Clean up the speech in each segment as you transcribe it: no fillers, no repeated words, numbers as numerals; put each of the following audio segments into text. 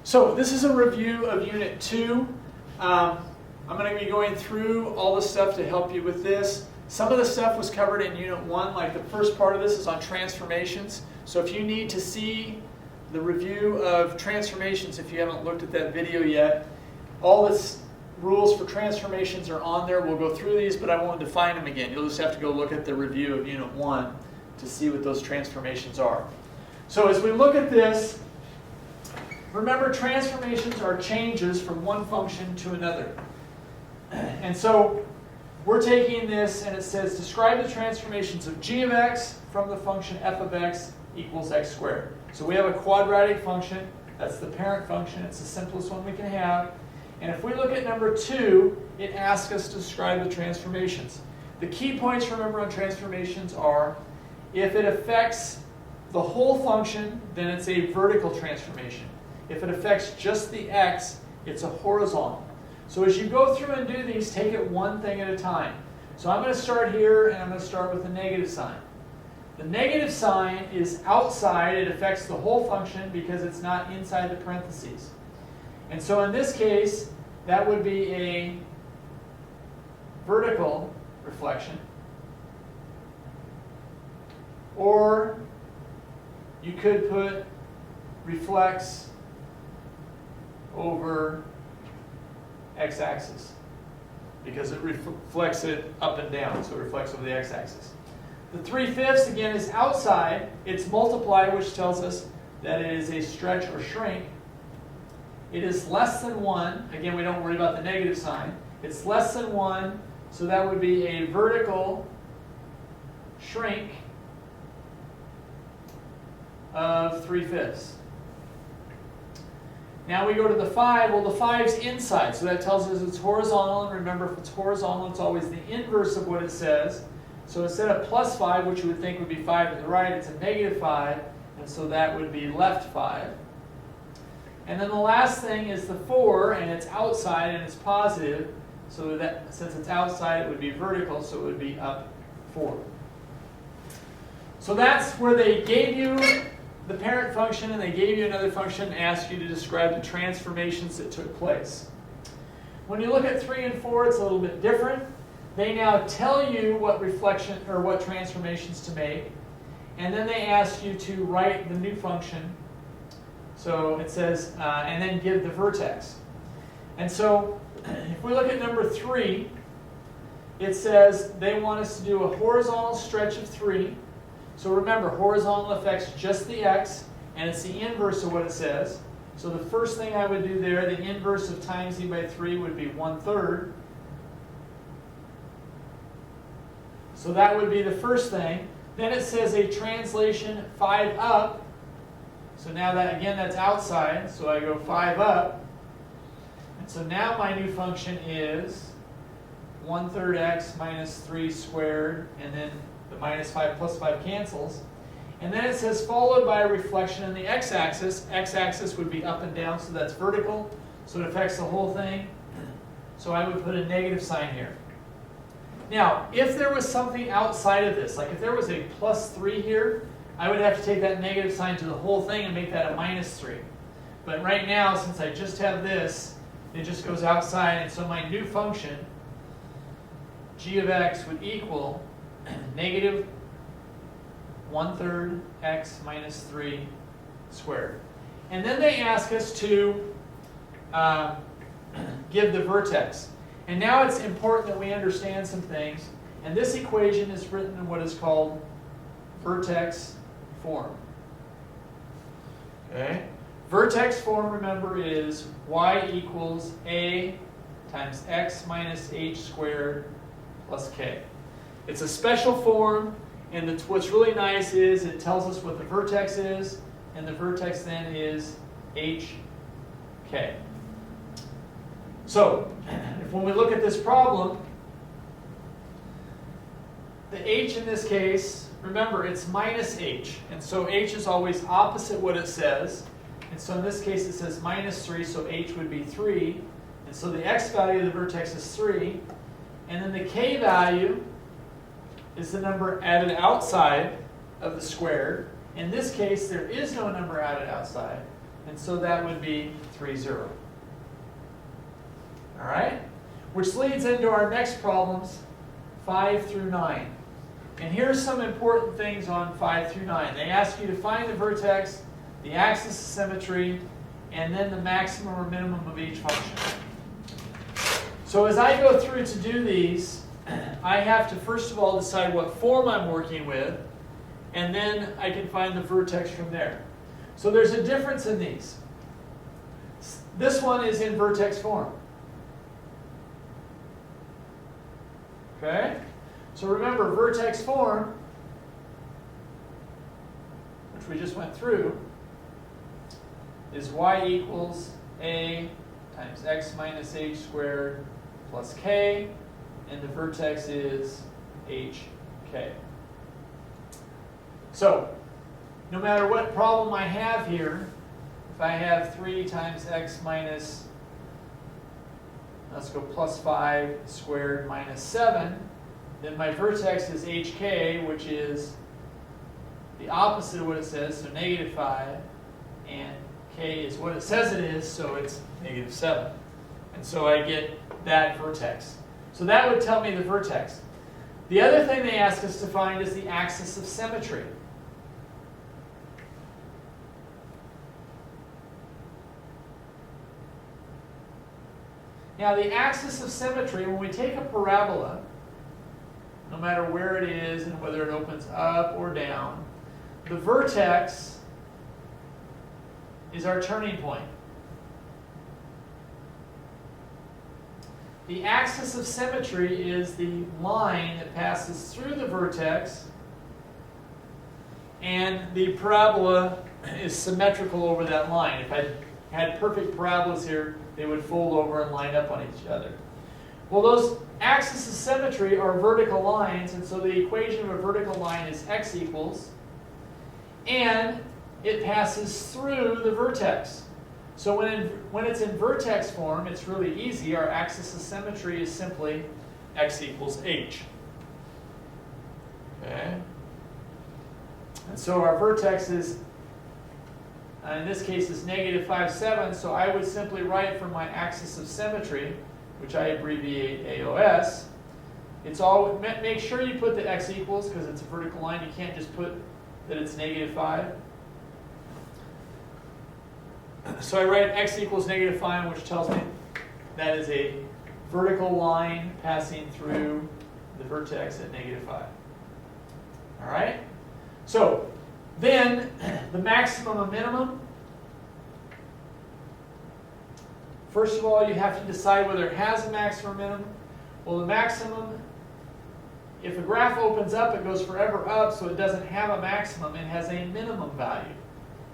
So this is a review of Unit 2. I'm going to be going through all the stuff to help you with this. Some of the stuff was covered in Unit 1, like the first part of this is on transformations. So if you need to see the review of transformations, if you haven't looked at that video yet, all the rules for transformations are on there. We'll go through these, but I won't define them again. You'll just have to go look at the review of Unit 1 to see what those transformations are. So as we look at this, remember, transformations are changes from one function to another. And so we're taking this and it says, describe the transformations of g of x from the function f of x equals x squared. So we have a quadratic function. That's the parent function. It's the simplest one we can have. And if we look at number 2, it asks us to describe the transformations. The key points, remember, on transformations are, if it affects the whole function, then it's a vertical transformation. If it affects just the x, it's a horizontal. So as you go through and do these, take it one thing at a time. So I'm going to start here, and I'm going to start with the negative sign. The negative sign is outside. It affects the whole function because it's not inside the parentheses. And so in this case, that would be a vertical reflection. Or you could put reflects over x-axis because it reflects it up and down, so it reflects over the x-axis. The 3/5 again is outside. It's multiply, which tells us that it is a stretch or shrink. It is less than 1. Again, we don't worry about the negative sign. It's less than 1, so that would be a vertical shrink of 3/5. Now we go to the 5. Well, the 5's inside, so that tells us it's horizontal. And remember, if it's horizontal, it's always the inverse of what it says. So instead of plus 5, which you would think would be 5 to the right, it's a negative 5. And so that would be left 5. And then the last thing is the 4, and it's outside and it's positive. So that since it's outside, it would be vertical, so it would be up 4. So that's where they gave you the parent function, and they gave you another function and asked you to describe the transformations that took place. When you look at 3 and 4, it's a little bit different. They now tell you what reflection or what transformations to make, and then they ask you to write the new function. So it says, and then give the vertex. And so if we look at number 3, it says they want us to do a horizontal stretch of 3. So remember, horizontal affects just the x, and it's the inverse of what it says. So the first thing I would do there, the inverse of times e by 3 would be 1/3. So that would be the first thing. Then it says a translation 5 up. So now that, again, that's outside, so I go 5 up. And so now my new function is 1/3 x minus 3 squared, and then the minus 5 plus 5 cancels. And then it says followed by a reflection in the x-axis. X-axis would be up and down, so that's vertical. So it affects the whole thing. So I would put a negative sign here. Now, if there was something outside of this, like if there was a plus 3 here, I would have to take that negative sign to the whole thing and make that a minus 3. But right now, since I just have this, it just goes outside. And so my new function, g of x, would equal negative 1/3 x minus 3 squared. And then they ask us to give the vertex. And now it's important that we understand some things. And this equation is written in what is called Vertex Form. Okay? Vertex form, remember, is y equals a times x minus h squared plus k. It's a special form, and what's really nice is it tells us what the vertex is, and the vertex then is hk. So, when we look at this problem, the h in this case, remember, it's minus h. And so h is always opposite what it says. And so in this case, it says minus 3, so h would be 3. And so the x value of the vertex is 3. And then the k value is the number added outside of the squared. In this case, there is no number added outside. And so that would be 3, 0. All right? Which leads into our next problems, 5 through 9. And here's some important things on 5 through 9. They ask you to find the vertex, the axis of symmetry, and then the maximum or minimum of each function. So as I go through to do these, I have to first of all decide what form I'm working with, and then I can find the vertex from there. So there's a difference in these. This one is in vertex form. Okay? So remember, vertex form, which we just went through, is y equals a times x minus h squared plus k, and the vertex is hk. So, no matter what problem I have here, if I have 3 times x minus, let's go plus 5 squared minus 7, then my vertex is hk, which is the opposite of what it says, so negative 5, and k is what it says it is, so it's negative 7. And so I get that vertex. So that would tell me the vertex. The other thing they ask us to find is the axis of symmetry. Now the axis of symmetry, when we take a parabola, no matter where it is and whether it opens up or down, the vertex is our turning point. The axis of symmetry is the line that passes through the vertex, and the parabola is symmetrical over that line. If I had perfect parabolas here, they would fold over and line up on each other. Well, those axes of symmetry are vertical lines, and so the equation of a vertical line is x equals, and it passes through the vertex. So when it's in vertex form, it's really easy. Our axis of symmetry is simply x equals h. Okay? And so our vertex is, in this case, is negative 5, 7. So I would simply write for my axis of symmetry, which I abbreviate AOS. It's all, make sure you put the x equals because it's a vertical line. You can't just put that it's negative 5. So I write x equals negative 5, which tells me that is a vertical line passing through the vertex at negative 5. All right? So then the maximum and minimum. First of all, you have to decide whether it has a maximum or minimum. Well, the maximum, if a graph opens up, it goes forever up, so it doesn't have a maximum. It has a minimum value.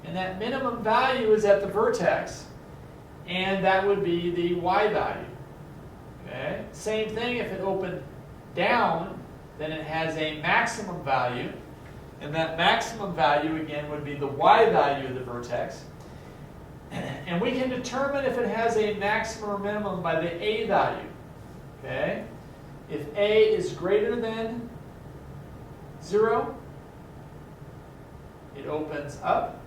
And that minimum value is at the vertex, and that would be the y value. Okay? Same thing if it opened down, then it has a maximum value, and that maximum value again would be the y value of the vertex. And we can determine if it has a maximum or minimum by the a value. Okay? If a is greater than 0, it opens up.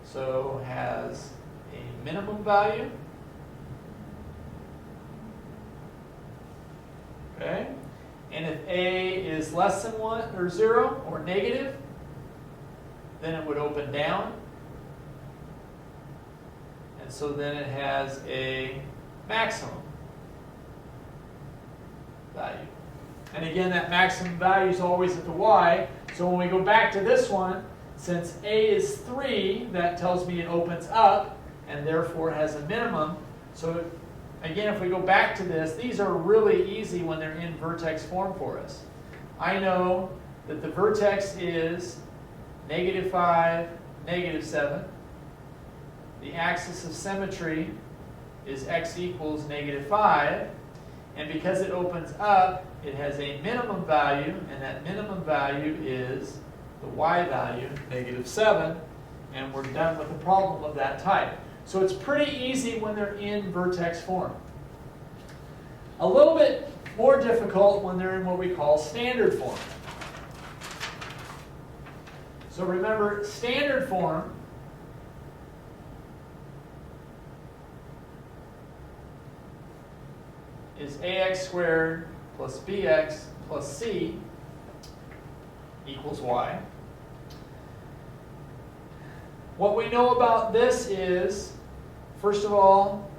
So has a minimum value. Okay? And if a is less than 1 or 0 or negative, then it would open down. And so then it has a maximum value. And again, that maximum value is always at the y. So when we go back to this one, since a is 3, that tells me it opens up and therefore has a minimum. So again, if we go back to this, these are really easy when they're in vertex form for us. I know that the vertex is negative 5, negative 7. The axis of symmetry is x equals negative 5. And because it opens up, it has a minimum value, and that minimum value is the y value, negative 7, and we're done with a problem of that type. So it's pretty easy when they're in vertex form. A little bit more difficult when they're in what we call standard form. So remember, standard form is ax squared plus bx plus c equals y. What we know about this is, first of all,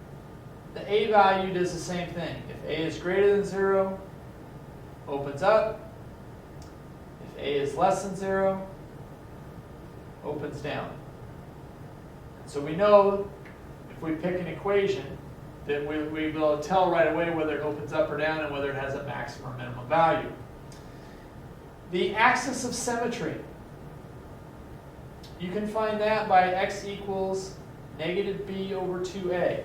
the a value does the same thing. If a is greater than 0, opens up. If a is less than 0, opens down. So we know if we pick an equation that we will tell right away whether it opens up or down and whether it has a maximum or minimum value. The axis of symmetry. You can find that by x equals negative b over 2a.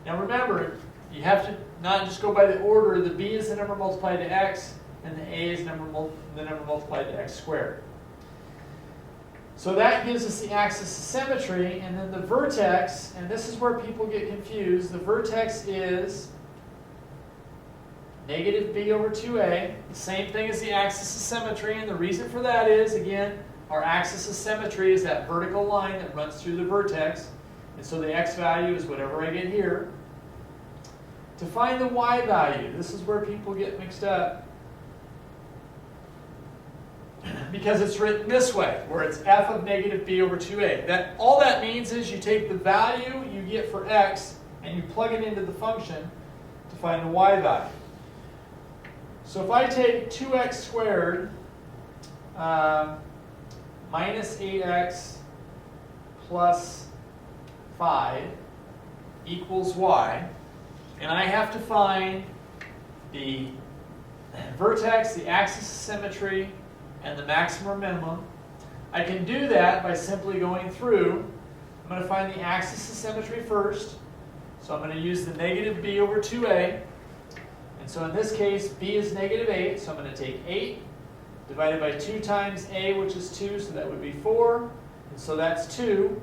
Now remember, you have to not just go by the order. The b is the number multiplied to x, and the a is the number multiplied to x squared. So that gives us the axis of symmetry, and then the vertex, and this is where people get confused, the vertex is negative b over 2a, the same thing as the axis of symmetry, and the reason for that is, again, our axis of symmetry is that vertical line that runs through the vertex, and so the x value is whatever I get here. To find the y value, this is where people get mixed up, because it's written this way, where it's f of negative b over 2a. All that means is you take the value you get for x and you plug it into the function to find the y value. So if I take 2x squared minus 8x plus 5 equals y, and I have to find the vertex, the axis of symmetry, and the maximum or minimum, I can do that by simply going through. I'm going to find the axis of symmetry first. So I'm going to use the negative b over 2a. And so in this case, b is negative 8. So I'm going to take 8 divided by 2 times a, which is 2. So that would be 4. And so that's 2.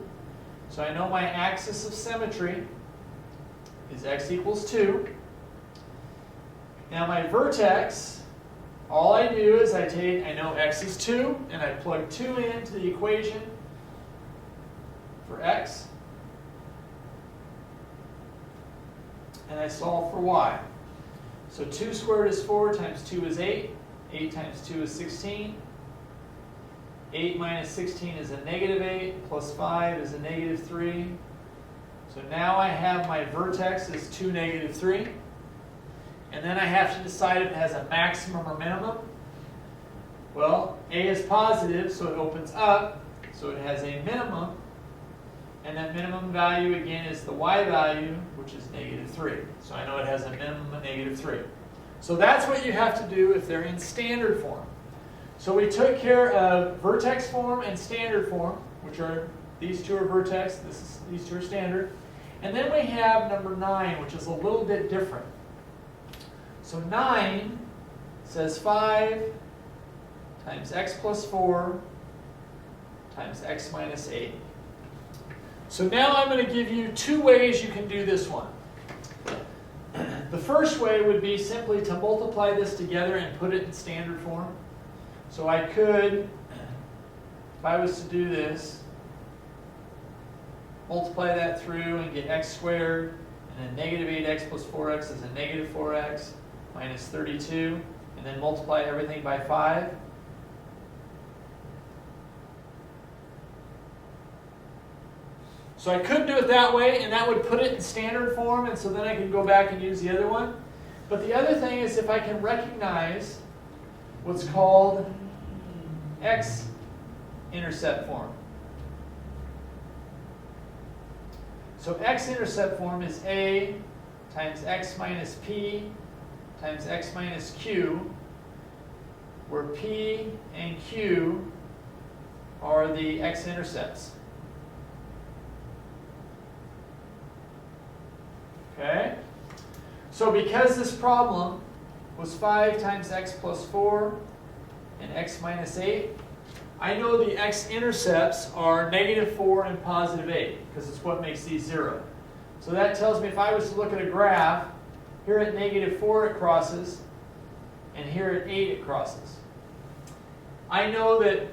So I know my axis of symmetry is x equals 2. Now my vertex, all I do is I know x is 2, and I plug 2 into the equation for x, and I solve for y. So 2 squared is 4, times 2 is 8, 8 times 2 is 16, 8 minus 16 is a negative 8, plus 5 is a negative 3. So now I have my vertex is 2, negative 3. And then I have to decide if it has a maximum or minimum. Well, a is positive, so it opens up, so it has a minimum. And that minimum value, again, is the y value, which is negative 3. So I know it has a minimum of negative 3. So that's what you have to do if they're in standard form. So we took care of vertex form and standard form, which are, these two are vertex, these two are standard. And then we have number 9, which is a little bit different. So 9 says 5 times x plus 4 times x minus 8. So now I'm going to give you 2 ways you can do this one. The first way would be simply to multiply this together and put it in standard form. So I could, if I was to do this, multiply that through and get x squared, and then negative 8x plus 4x is a negative 4x minus 32, and then multiply everything by 5. So I could do it that way, and that would put it in standard form, and so then I can go back and use the other one. But the other thing is if I can recognize what's called X-Intercept Form. So X-Intercept Form is A times X minus P times X minus Q, where P and Q are the X-intercepts. Okay? So because this problem was 5 times x plus 4 and x minus 8, I know the x-intercepts are negative 4 and positive 8, because it's what makes these 0. So that tells me if I was to look at a graph, here at negative 4 it crosses, and here at 8 it crosses. I know that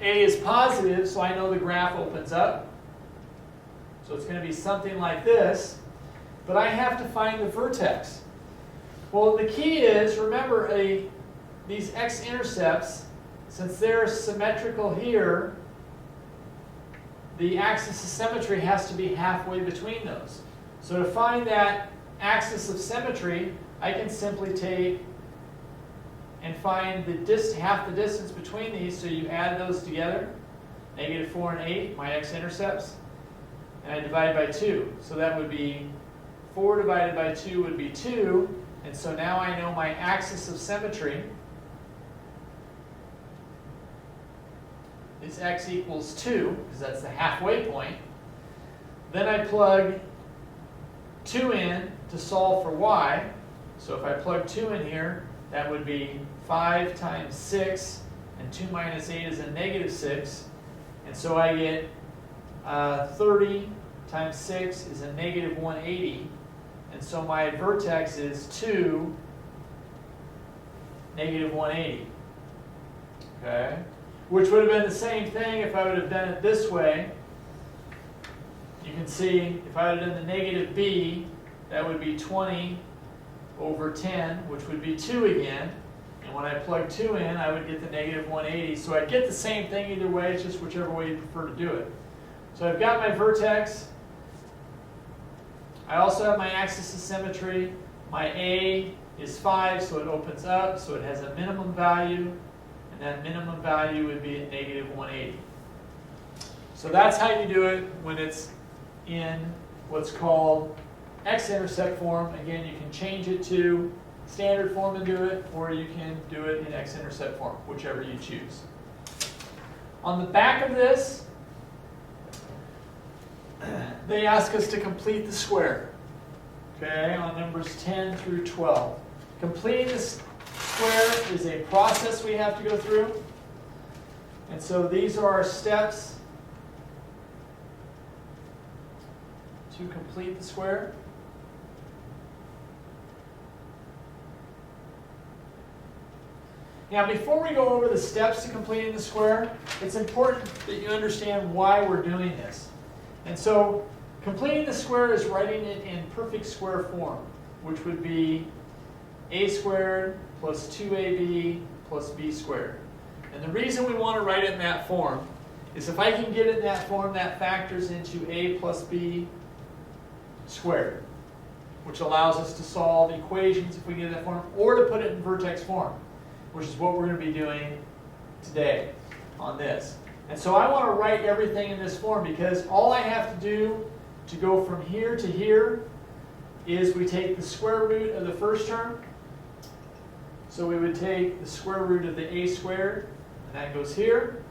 A is positive, so I know the graph opens up. So it's going to be something like this. But I have to find the vertex. Well, the key is, remember, these X-intercepts, since they're symmetrical here, the axis of symmetry has to be halfway between those. So to find that axis of symmetry, I can simply take and find half the distance between these, so you add those together, -4 and 8, my X-intercepts, and I divide by 2. So that would be 4 divided by 2 would be 2, and so now I know my axis of symmetry is x equals 2, because that's the halfway point. Then I plug 2 in to solve for y. So if I plug 2 in here, that would be 5 times 6, and 2 minus 8 is a -6. And so I get 30 times 6 is a -180. And so my vertex is 2, -180. Okay? Which would have been the same thing if I would have done it this way. You can see if I would have done the negative b, that would be 20 over 10, which would be 2 again. And when I plug 2 in, I would get the -180. So I get the same thing either way, it's just whichever way you prefer to do it. So I've got my vertex. I also have my axis of symmetry. My A is 5, so it opens up, so it has a minimum value. And that minimum value would be at -180. So that's how you do it when it's in what's called X-intercept form. Again, you can change it to standard form and do it, or you can do it in X-intercept form, whichever you choose. On the back of this, they ask us to complete the square, okay, on numbers 10 through 12. Completing this square is a process we have to go through. And so these are our steps to complete the square. Now, before we go over the steps to completing the square, it's important that you understand why we're doing this. And so, completing the square is writing it in perfect square form, which would be a squared plus 2ab plus b squared. And the reason we want to write it in that form is if I can get it in that form, that factors into a plus b squared, which allows us to solve equations if we get in that form, or to put it in vertex form, which is what we're going to be doing today on this. And so I want to write everything in this form because all I have to do to go from here to here is we take the square root of the first term. So we would take the square root of the a squared, and that goes here.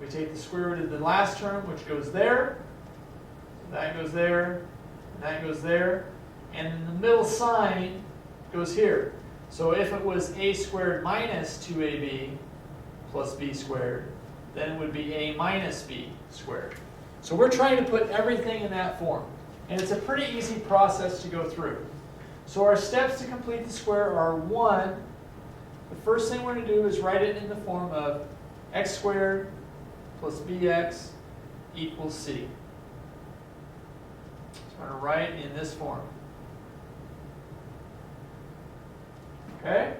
We take the square root of the last term, which goes there. That goes there, and that goes there. And then the middle sign goes here. So if it was a squared minus 2ab plus b squared, then it would be a minus b squared. So we're trying to put everything in that form. And it's a pretty easy process to go through. So our steps to complete the square are 1, the first thing we're going to do is write it in the form of x squared plus bx equals c. So we're going to write in this form. Okay?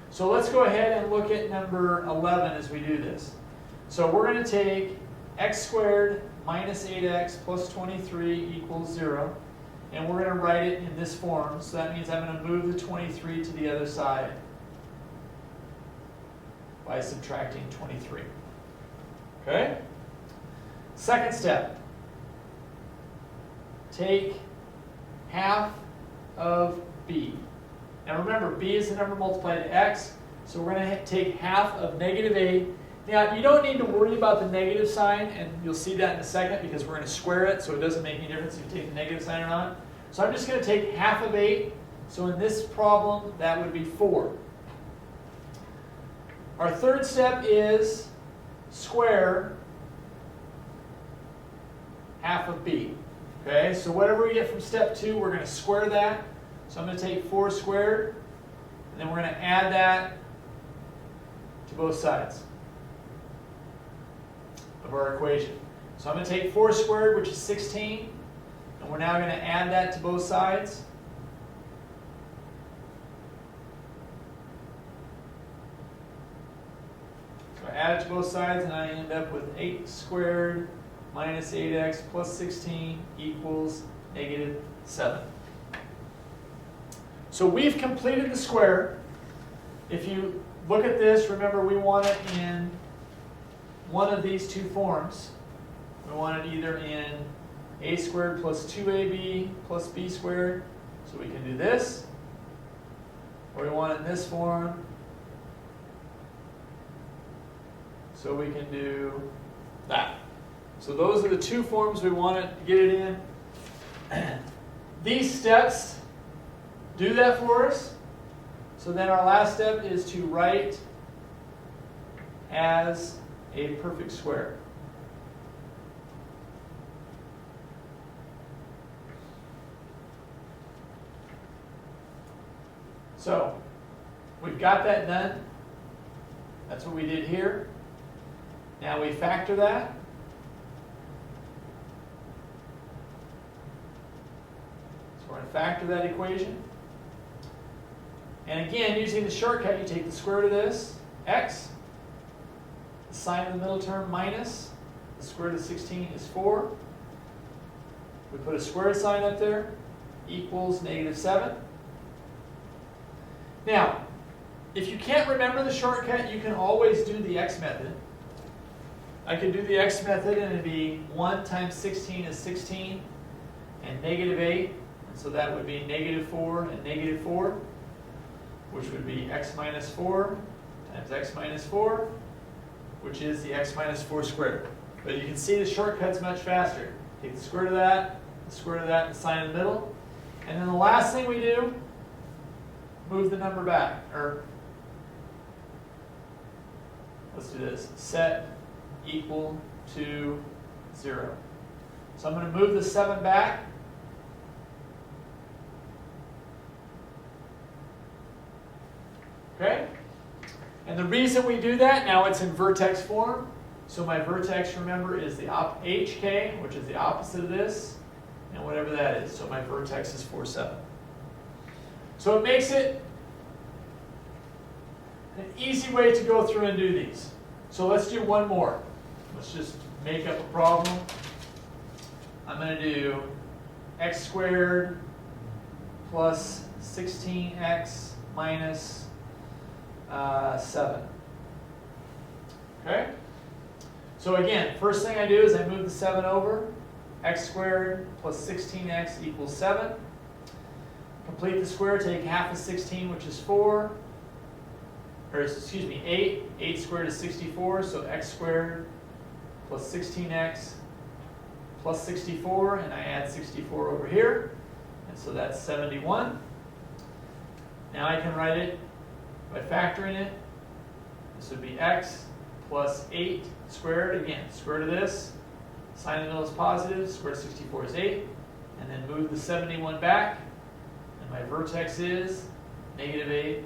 So let's go ahead and look at number 11 as we do this. So we're going to take x squared minus 8x plus 23 equals 0. And we're going to write it in this form. So that means I'm going to move the 23 to the other side by subtracting 23. Okay? Second step. Take half of b. Now remember, b is the number multiplied to x, so we're going to take half of -8. Now, you don't need to worry about the negative sign, and you'll see that in a second because we're going to square it, so it doesn't make any difference if you take the negative sign or not. So I'm just going to take half of 8. So in this problem, that would be 4. Our third step is square half of b. Okay, so whatever we get from step 2, we're going to square that. So I'm going to take 4 squared, and then we're going to add that to both sides of our equation. So I'm going to take 4 squared, which is 16, and we're now going to add that to both sides. add it to both sides, and I end up with 8 squared minus 8x plus 16 equals negative 7. So we've completed the square. If you look at this, remember we want it in one of these two forms. We want it either in a squared plus 2ab plus b squared, so we can do this, or we want it in this form, so we can do that. So those are the two forms we want to get it in. These steps do that for us. So then our last step is to write as a perfect square. So we've got that done. That's what we did here. Now we factor that. So we're going to factor that equation. And again, using the shortcut, you take the square root of this, x, the sign of the middle term minus, the square root of 16 is 4. We put a squared sign up there, equals negative 7. Now, if you can't remember the shortcut, you can always do the x method. I could do the x method, and it'd be 1 times 16 is 16, and negative 8, and so that would be negative 4 and negative 4, which would be x minus 4 times x minus 4, which is the x minus 4 squared. But you can see the shortcut's much faster. Take the square root of that, the square root of that, and the sign in the middle. And then the last thing we do, move the number back, or let's do this, set equal to 0. So I'm going to move the 7 back. Okay? And the reason we do that, now it's in vertex form. So my vertex, remember, is the HK, which is the opposite of this, and whatever that is. So my vertex is 4, 7. So it makes it an easy way to go through and do these. So let's do one more. Let's just make up a problem. I'm going to do x squared plus 16x minus 7. Okay? So again, first thing I do is I move the 7 over. X squared plus 16x equals 7. Complete the square, take half of 16, which is 4. Or excuse me, 8. 8 squared is 64, so x squared plus 16x plus 64, and I add 64 over here, and so that's 71. Now I can write it by factoring it. This would be x plus 8 squared. Again, square root of this, sign in the middle is positive, square root of 64 is 8, and then move the 71 back, and my vertex is negative 8,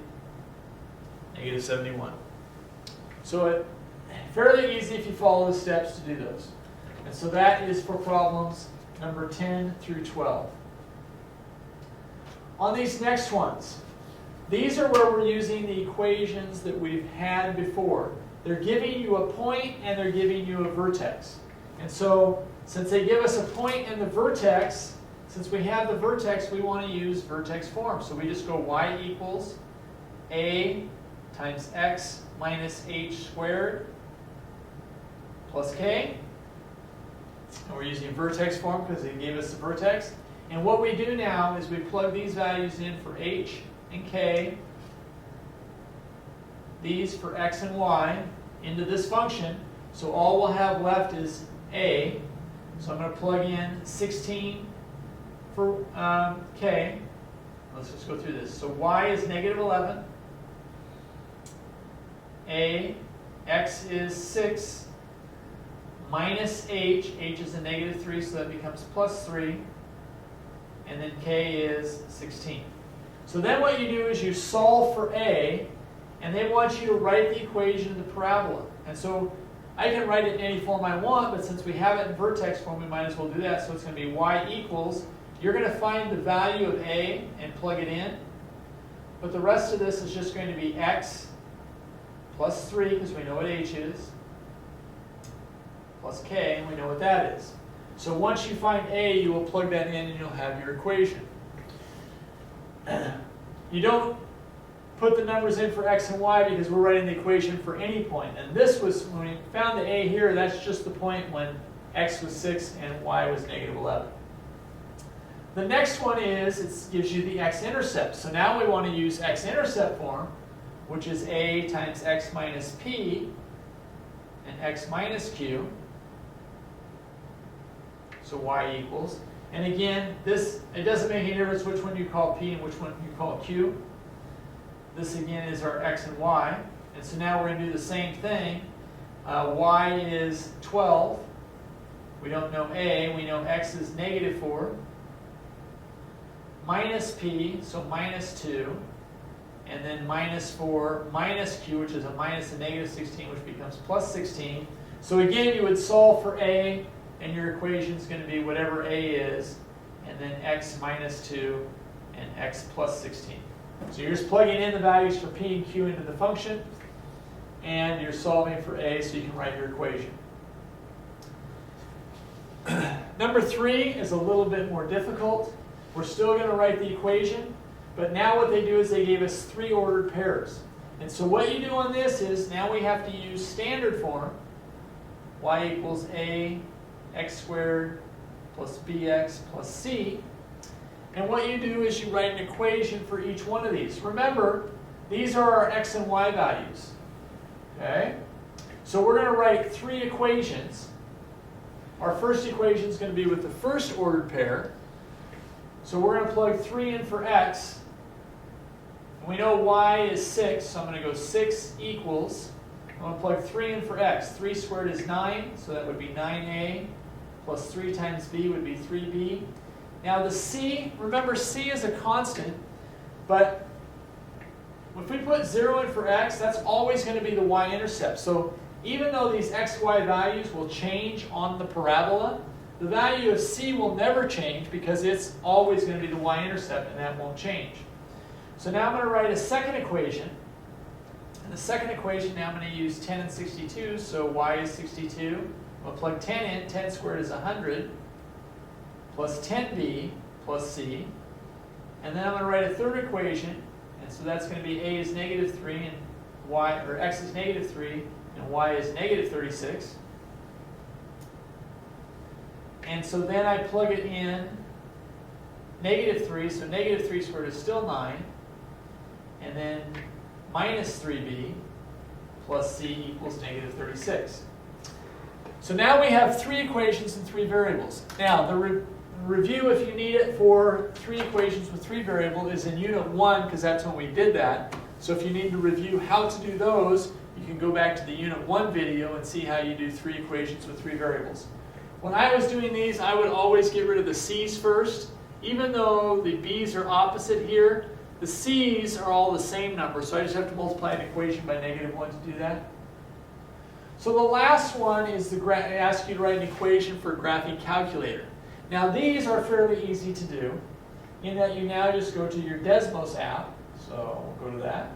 negative 71. So it's fairly easy if you follow the steps to do those. And so that is for problems number 10 through 12. On these next ones, these are where we're using the equations that we've had before. They're giving you a point and they're giving you a vertex. And so since they give us a point and the vertex, since we have the vertex, we want to use vertex form. So we just go y equals a times x minus h squared plus k. And we're using vertex form because they gave us the vertex. And what we do now is we plug these values in for h and k, these for x and y, into this function. So all we'll have left is a. So I'm going to plug in 16 for k. Let's just go through this. So y is negative 11. A, x is 6, minus h is a negative 3, so that becomes plus 3, and then k is 16. So then what you do is you solve for a, and they want you to write the equation of the parabola. And so I can write it in any form I want, but since we have it in vertex form, we might as well do that. So it's going to be y equals, you're going to find the value of a and plug it in, but the rest of this is just going to be x plus 3, because we know what h is, plus k, and we know what that is. So once you find a, you will plug that in and you'll have your equation. You don't put the numbers in for x and y because we're writing the equation for any point. And this was, when we found the a here, that's just the point when x was 6 and y was negative 11. The next one is, it gives you the x-intercept. So now we want to use x-intercept form, which is a times x minus p and x minus q. So y equals. And again, this, it doesn't make any difference which one you call p and which one you call q. This again is our x and y. And so now we're going to do the same thing. Y is 12. We don't know a. We know x is negative 4. Minus p, so minus 2. And then minus 4 minus q, which is a minus a negative 16, which becomes plus 16. So again, you would solve for a, and your equation is going to be whatever a is, and then x minus 2 and x plus 16. So you're just plugging in the values for p and q into the function, and you're solving for a so you can write your equation. Number 3 is a little bit more difficult. We're still going to write the equation, but now what they do is they gave us 3 ordered pairs. And so what you do on this is, now we have to use standard form. Y equals a x squared plus bx plus c. And what you do is you write an equation for each one of these. Remember, these are our x and y values. Okay? So we're going to write 3 equations. Our first equation is going to be with the first ordered pair. So we're going to plug 3 in for x. And we know y is 6, so I'm going to go 6 equals. I'm going to plug 3 in for x. 3 squared is 9, so that would be 9a. Plus 3 times b would be 3b. Now the c, remember c is a constant, but if we put 0 in for x, that's always going to be the y-intercept. So even though these x, y values will change on the parabola, the value of c will never change because it's always going to be the y-intercept, and that won't change. So now I'm going to write a second equation. And the second equation, now I'm going to use 10 and 62, so y is 62. I'll plug 10 in, 10 squared is 100, plus 10b plus c. And then I'm going to write a third equation, and so that's going to be a is negative 3, and y, or x is negative 3, and y is negative 36. And so then I plug it in negative 3, so negative 3 squared is still 9, and then minus 3b plus c equals negative 36. So now we have 3 equations and 3 variables. Now, the review, if you need it for 3 equations with 3 variables, is in Unit 1, because that's when we did that. So if you need to review how to do those, you can go back to the Unit 1 video and see how you do 3 equations with 3 variables. When I was doing these, I would always get rid of the c's first. Even though the b's are opposite here, the c's are all the same number, so I just have to multiply an equation by negative 1 to do that. So the last one is I ask you to write an equation for a graphing calculator. Now these are fairly easy to do, in that you now just go to your Desmos app. So we'll go to that.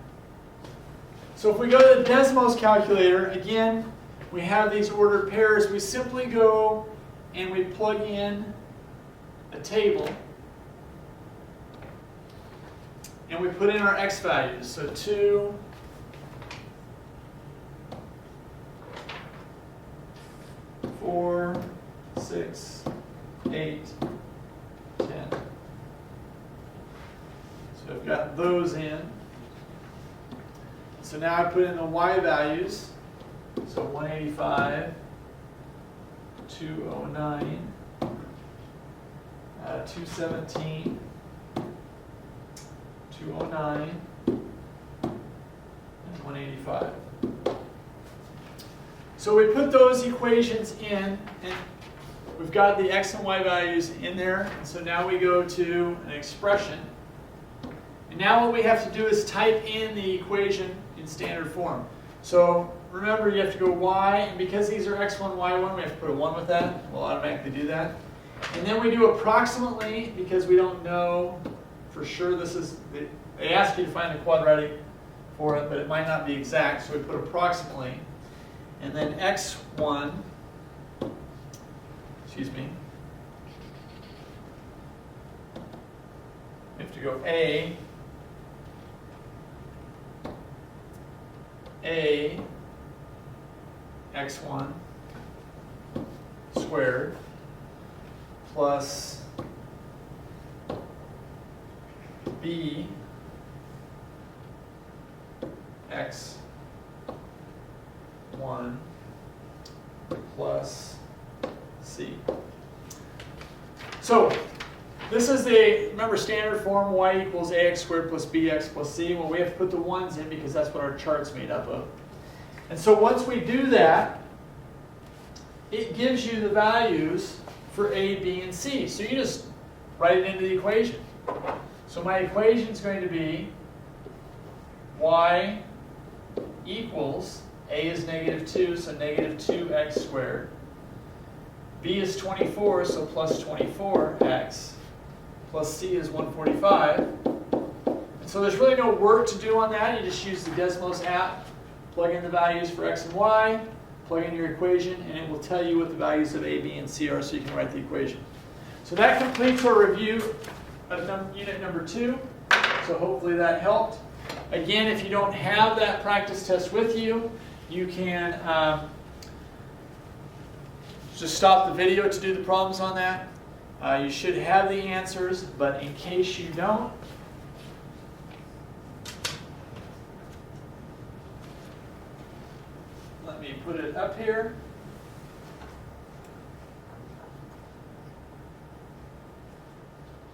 So if we go to the Desmos calculator, again, we have these ordered pairs. We simply go and we plug in a table. And we put in our x values. So 2, 4, 6, 8, 10. So I've got those in. So now I put in the y values. So 185, 209, 217, 209, and 185. So we put those equations in, and we've got the x and y values in there. And so now we go to an expression. And now what we have to do is type in the equation in standard form. So remember, you have to go y, and because these are x1, y1, we have to put a 1 with that. We'll automatically do that. And then we do approximately, because we don't know for sure this is, they ask you to find the quadratic for it, but it might not be exact, so we put approximately. And then x1, excuse me, we have to go a x1 squared plus b x1 plus c. So this is the, remember, standard form, y equals ax squared plus bx plus c. Well, we have to put the 1's in because that's what our chart's made up of. And so once we do that, it gives you the values for a, b, and c. So you just write it into the equation. So my equation is going to be y equals, a is -2, so -2x squared. B is 24, so plus 24x, plus c is 145. And so there's really no work to do on that. You just use the Desmos app, plug in the values for x and y, plug in your equation, and it will tell you what the values of a, b, and c are, so you can write the equation. So that completes our review of unit number 2. So hopefully that helped. Again, if you don't have that practice test with you, you can just stop the video to do the problems on that. You should have the answers, but in case you don't, let me put it up here.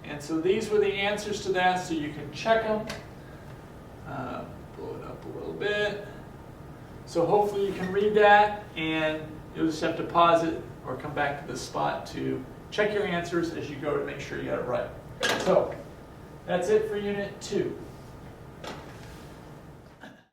And so these were the answers to that, so you can check them. Blow it up a little bit. So hopefully you can read that, and you'll just have to pause it or come back to this spot to check your answers as you go to make sure you got it right. So that's it for Unit 2.